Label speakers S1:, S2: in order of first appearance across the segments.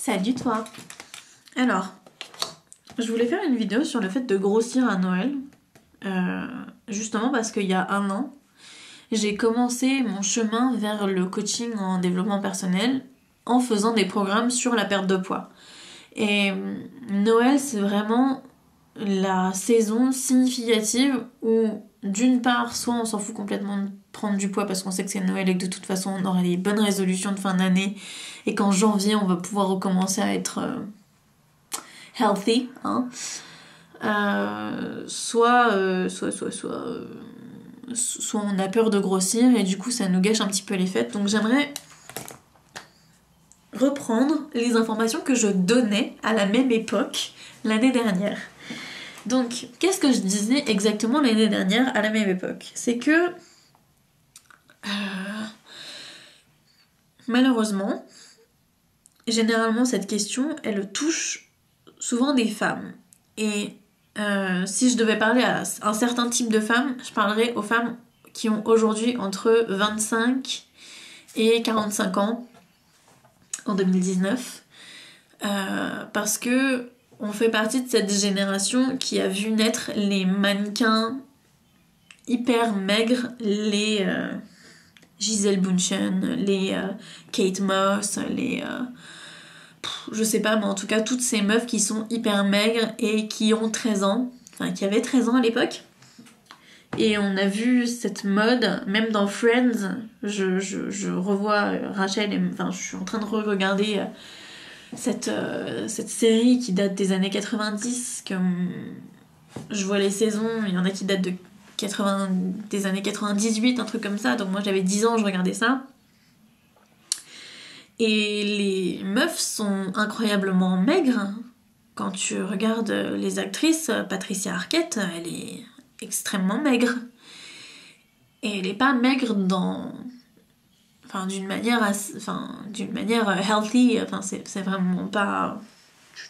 S1: Salut toi. Alors, je voulais faire une vidéo sur le fait de grossir à Noël. Justement parce qu'il y a un an, j'ai commencé mon chemin vers le coaching en développement personnel en faisant des programmes sur la perte de poids. Et Noël, c'est vraiment la saison significative où, d'une part, soit on s'en fout complètement de prendre du poids parce qu'on sait que c'est Noël et que de toute façon on aura les bonnes résolutions de fin d'année et qu'en janvier on va pouvoir recommencer à être healthy, hein. Soit on a peur de grossir et du coup ça nous gâche un petit peu les fêtes. Donc j'aimerais reprendre les informations que je donnais à la même époque l'année dernière. Donc, qu'est-ce que je disais exactement l'année dernière à la même époque? C'est que malheureusement, généralement cette question, elle touche souvent des femmes. Et si je devais parler à un certain type de femmes, je parlerais aux femmes qui ont aujourd'hui entre 25 et 45 ans en 2019. Parce que on fait partie de cette génération qui a vu naître les mannequins hyper maigres, les Gisele Bündchen, les Kate Moss, les... je sais pas, mais en tout cas toutes ces meufs qui sont hyper maigres et qui ont 13 ans, enfin qui avaient 13 ans à l'époque. Et on a vu cette mode, même dans Friends, je revois Rachel, enfin je suis en train de re-regarder cette série qui date des années 90, que je vois les saisons, il y en a qui datent des années 98, un truc comme ça, donc moi j'avais 10 ans, je regardais ça. Et les meufs sont incroyablement maigres. Quand tu regardes les actrices, Patricia Arquette, elle est extrêmement maigre. Et elle est pas maigre d'une manière healthy, c'est vraiment pas...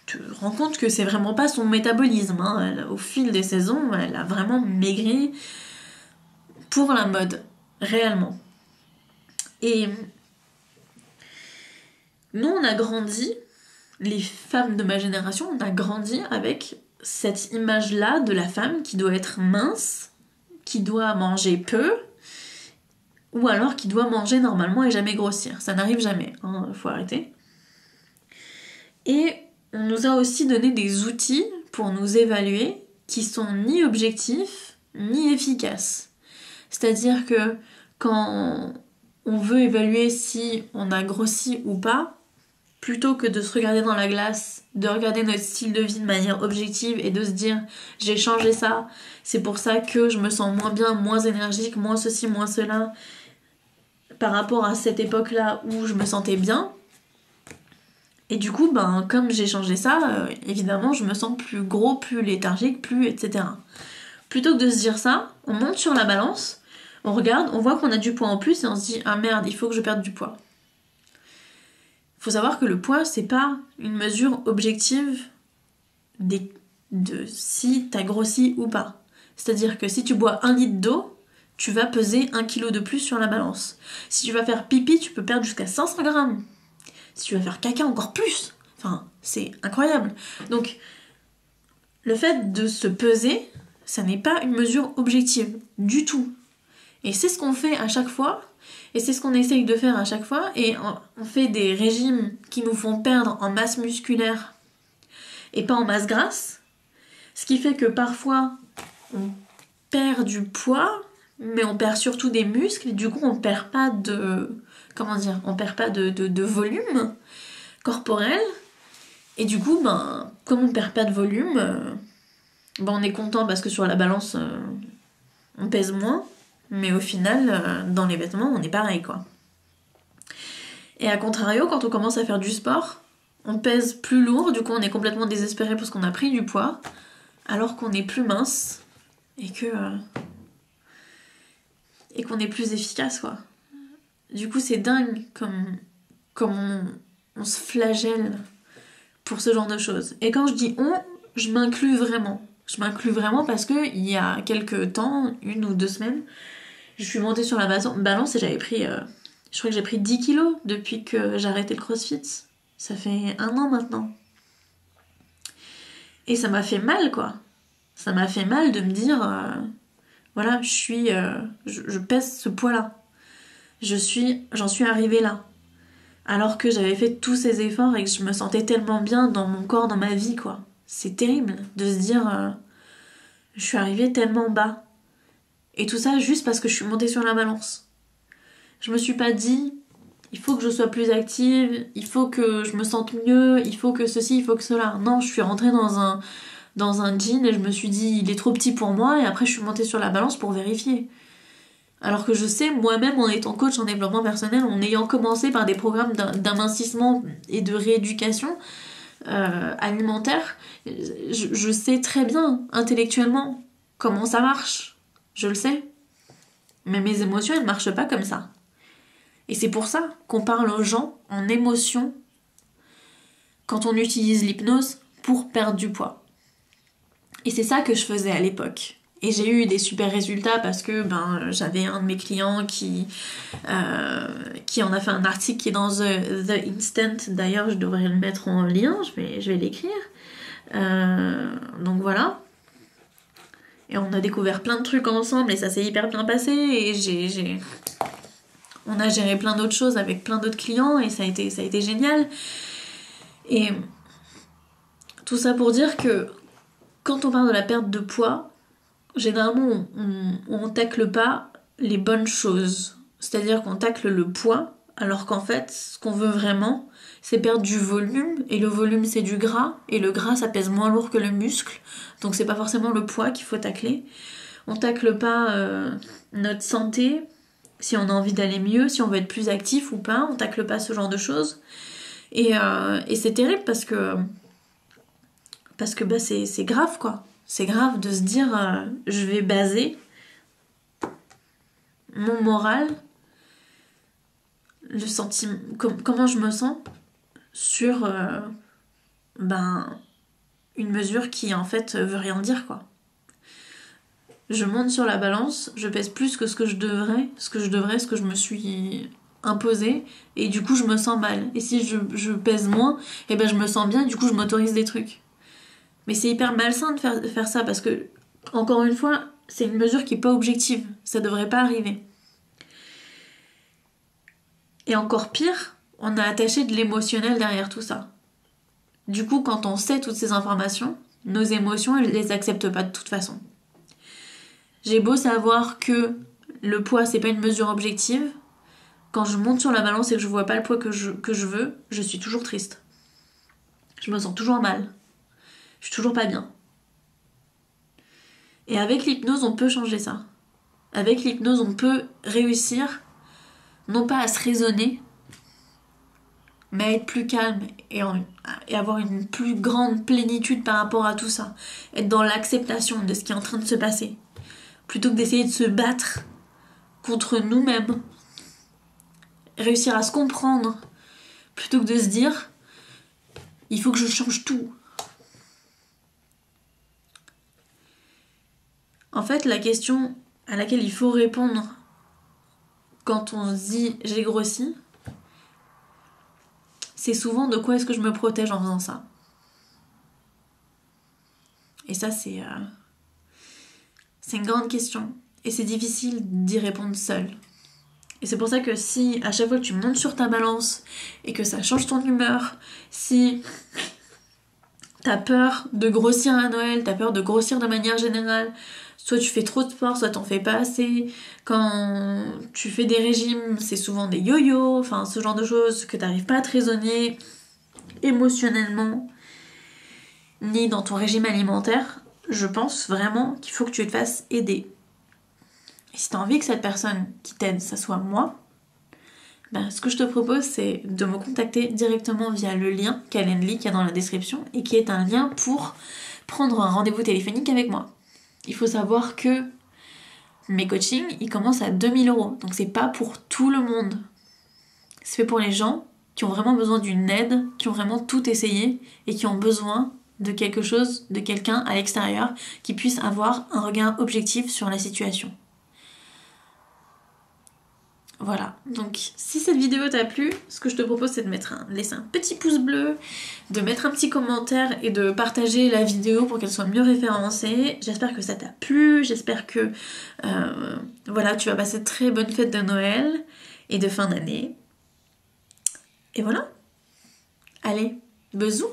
S1: Tu te rends compte que c'est vraiment pas son métabolisme, hein. Au fil des saisons, elle a vraiment maigri pour la mode, réellement. Et nous, on a grandi, les femmes de ma génération, on a grandi avec cette image-là de la femme qui doit être mince, qui doit manger peu, ou alors qui doit manger normalement et jamais grossir. Ça n'arrive jamais, hein, faut arrêter. Et on nous a aussi donné des outils pour nous évaluer qui sont ni objectifs, ni efficaces. C'est-à-dire que quand on veut évaluer si on a grossi ou pas, plutôt que de se regarder dans la glace, de regarder notre style de vie de manière objective et de se dire j'ai changé ça, c'est pour ça que je me sens moins bien, moins énergique, moins ceci, moins cela, par rapport à cette époque-là où je me sentais bien. Et du coup, comme j'ai changé ça, évidemment, je me sens plus gros, plus léthargique, plus etc. Plutôt que de se dire ça, on monte sur la balance, on regarde, on voit qu'on a du poids en plus et on se dit ah merde, il faut que je perde du poids. Faut savoir que le poids, c'est pas une mesure objective de si t'as grossi ou pas. C'est-à-dire que si tu bois 1 litre d'eau, tu vas peser 1 kg de plus sur la balance. Si tu vas faire pipi, tu peux perdre jusqu'à 500 grammes. Si tu vas faire caca, encore plus. Enfin, c'est incroyable. Donc, le fait de se peser, ça n'est pas une mesure objective du tout. Et c'est ce qu'on fait à chaque fois, et c'est ce qu'on essaye de faire à chaque fois, et on fait des régimes qui nous font perdre en masse musculaire et pas en masse grasse, ce qui fait que parfois on perd du poids, mais on perd surtout des muscles, et du coup on perd pas de volume corporel, et du coup comme on perd pas de volume, on est content parce que sur la balance on pèse moins, mais au final dans les vêtements on est pareil quoi. Et à contrario, quand on commence à faire du sport, on pèse plus lourd, du coup on est complètement désespéré parce qu'on a pris du poids, alors qu'on est plus mince et qu'on est plus efficace quoi. Du coup c'est dingue comme on se flagelle pour ce genre de choses. Et quand je dis on, je m'inclus vraiment. Je m'inclus vraiment parce que il y a quelques temps, 1 ou 2 semaines, je suis montée sur la balance et j'avais pris, je crois que j'ai pris 10 kilos depuis que j'ai arrêté le crossfit. Ça fait 1 an maintenant. Et ça m'a fait mal, quoi. Ça m'a fait mal de me dire, voilà, je pèse ce poids-là. J'en suis arrivée là. Alors que j'avais fait tous ces efforts et que je me sentais tellement bien dans mon corps, dans ma vie, quoi. C'est terrible de se dire, je suis arrivée tellement bas. Et tout ça juste parce que je suis montée sur la balance. Je me suis pas dit, il faut que je sois plus active, il faut que je me sente mieux, il faut que ceci, il faut que cela. Non, je suis rentrée dans un jean et je me suis dit, il est trop petit pour moi, et après je suis montée sur la balance pour vérifier. Alors que je sais, moi-même, en étant coach en développement personnel, en ayant commencé par des programmes d'amincissement et de rééducation alimentaire, je sais très bien, intellectuellement, comment ça marche. Je le sais. Mais mes émotions, elles ne marchent pas comme ça. Et c'est pour ça qu'on parle aux gens en émotion quand on utilise l'hypnose pour perdre du poids. Et c'est ça que je faisais à l'époque. Et j'ai eu des super résultats parce que j'avais un de mes clients qui en a fait un article qui est dans The Instant. D'ailleurs, je devrais le mettre en lien, je vais l'écrire. Donc voilà. Et on a découvert plein de trucs ensemble et ça s'est hyper bien passé. Et on a géré plein d'autres choses avec plein d'autres clients et ça a été génial. Et tout ça pour dire que quand on parle de la perte de poids, généralement on tacle pas les bonnes choses. C'est-à-dire qu'on tacle le poids, alors qu'en fait, ce qu'on veut vraiment, c'est perdre du volume, et le volume c'est du gras, et le gras ça pèse moins lourd que le muscle, donc c'est pas forcément le poids qu'il faut tacler. On tacle pas notre santé, si on a envie d'aller mieux, si on veut être plus actif ou pas, on tacle pas ce genre de choses. Et c'est terrible parce que c'est grave, quoi. C'est grave de se dire je vais baser mon moral, le sentiment, comment je me sens sur une mesure qui en fait veut rien dire, quoi. Je monte sur la balance, je pèse plus que ce que je me suis imposé, et du coup je me sens mal. Et si je pèse moins, et je me sens bien, et du coup je m'autorise des trucs. Mais c'est hyper malsain de faire ça parce que, encore une fois, c'est une mesure qui n'est pas objective. Ça devrait pas arriver. Et encore pire, on a attaché de l'émotionnel derrière tout ça. Du coup, quand on sait toutes ces informations, nos émotions, elles ne les acceptent pas de toute façon. J'ai beau savoir que le poids, c'est pas une mesure objective, quand je monte sur la balance et que je vois pas le poids que je veux, je suis toujours triste. Je me sens toujours mal. Je suis toujours pas bien. Et avec l'hypnose, on peut changer ça. Avec l'hypnose, on peut réussir, non pas à se raisonner, mais à être plus calme et avoir une plus grande plénitude par rapport à tout ça. Être dans l'acceptation de ce qui est en train de se passer. Plutôt que d'essayer de se battre contre nous-mêmes. Réussir à se comprendre. Plutôt que de se dire, il faut que je change tout. En fait, la question à laquelle il faut répondre quand on se dit j'ai grossi, c'est souvent de quoi est-ce que je me protège en faisant ça. Et ça, c'est une grande question. Et c'est difficile d'y répondre seul. Et c'est pour ça que si à chaque fois que tu montes sur ta balance et que ça change ton humeur, si t'as peur de grossir à Noël, t'as peur de grossir de manière générale, soit tu fais trop de sport, soit t'en fais pas assez. Quand tu fais des régimes, c'est souvent des yo-yo, enfin ce genre de choses que t'arrives pas à te raisonner émotionnellement, ni dans ton régime alimentaire. Je pense vraiment qu'il faut que tu te fasses aider. Et si t'as envie que cette personne qui t'aide, ça soit moi, ce que je te propose, c'est de me contacter directement via le lien Calendly qu'il y a dans la description et qui est un lien pour prendre un rendez-vous téléphonique avec moi. Il faut savoir que mes coachings, ils commencent à 2 000 €. Donc c'est pas pour tout le monde. C'est fait pour les gens qui ont vraiment besoin d'une aide, qui ont vraiment tout essayé et qui ont besoin de quelque chose, de quelqu'un à l'extérieur qui puisse avoir un regard objectif sur la situation. Voilà, donc si cette vidéo t'a plu, ce que je te propose c'est de laisser un petit pouce bleu, de mettre un petit commentaire et de partager la vidéo pour qu'elle soit mieux référencée. J'espère que ça t'a plu, j'espère que voilà, tu vas passer de très bonnes fêtes de Noël et de fin d'année. Et voilà. Allez, bisous.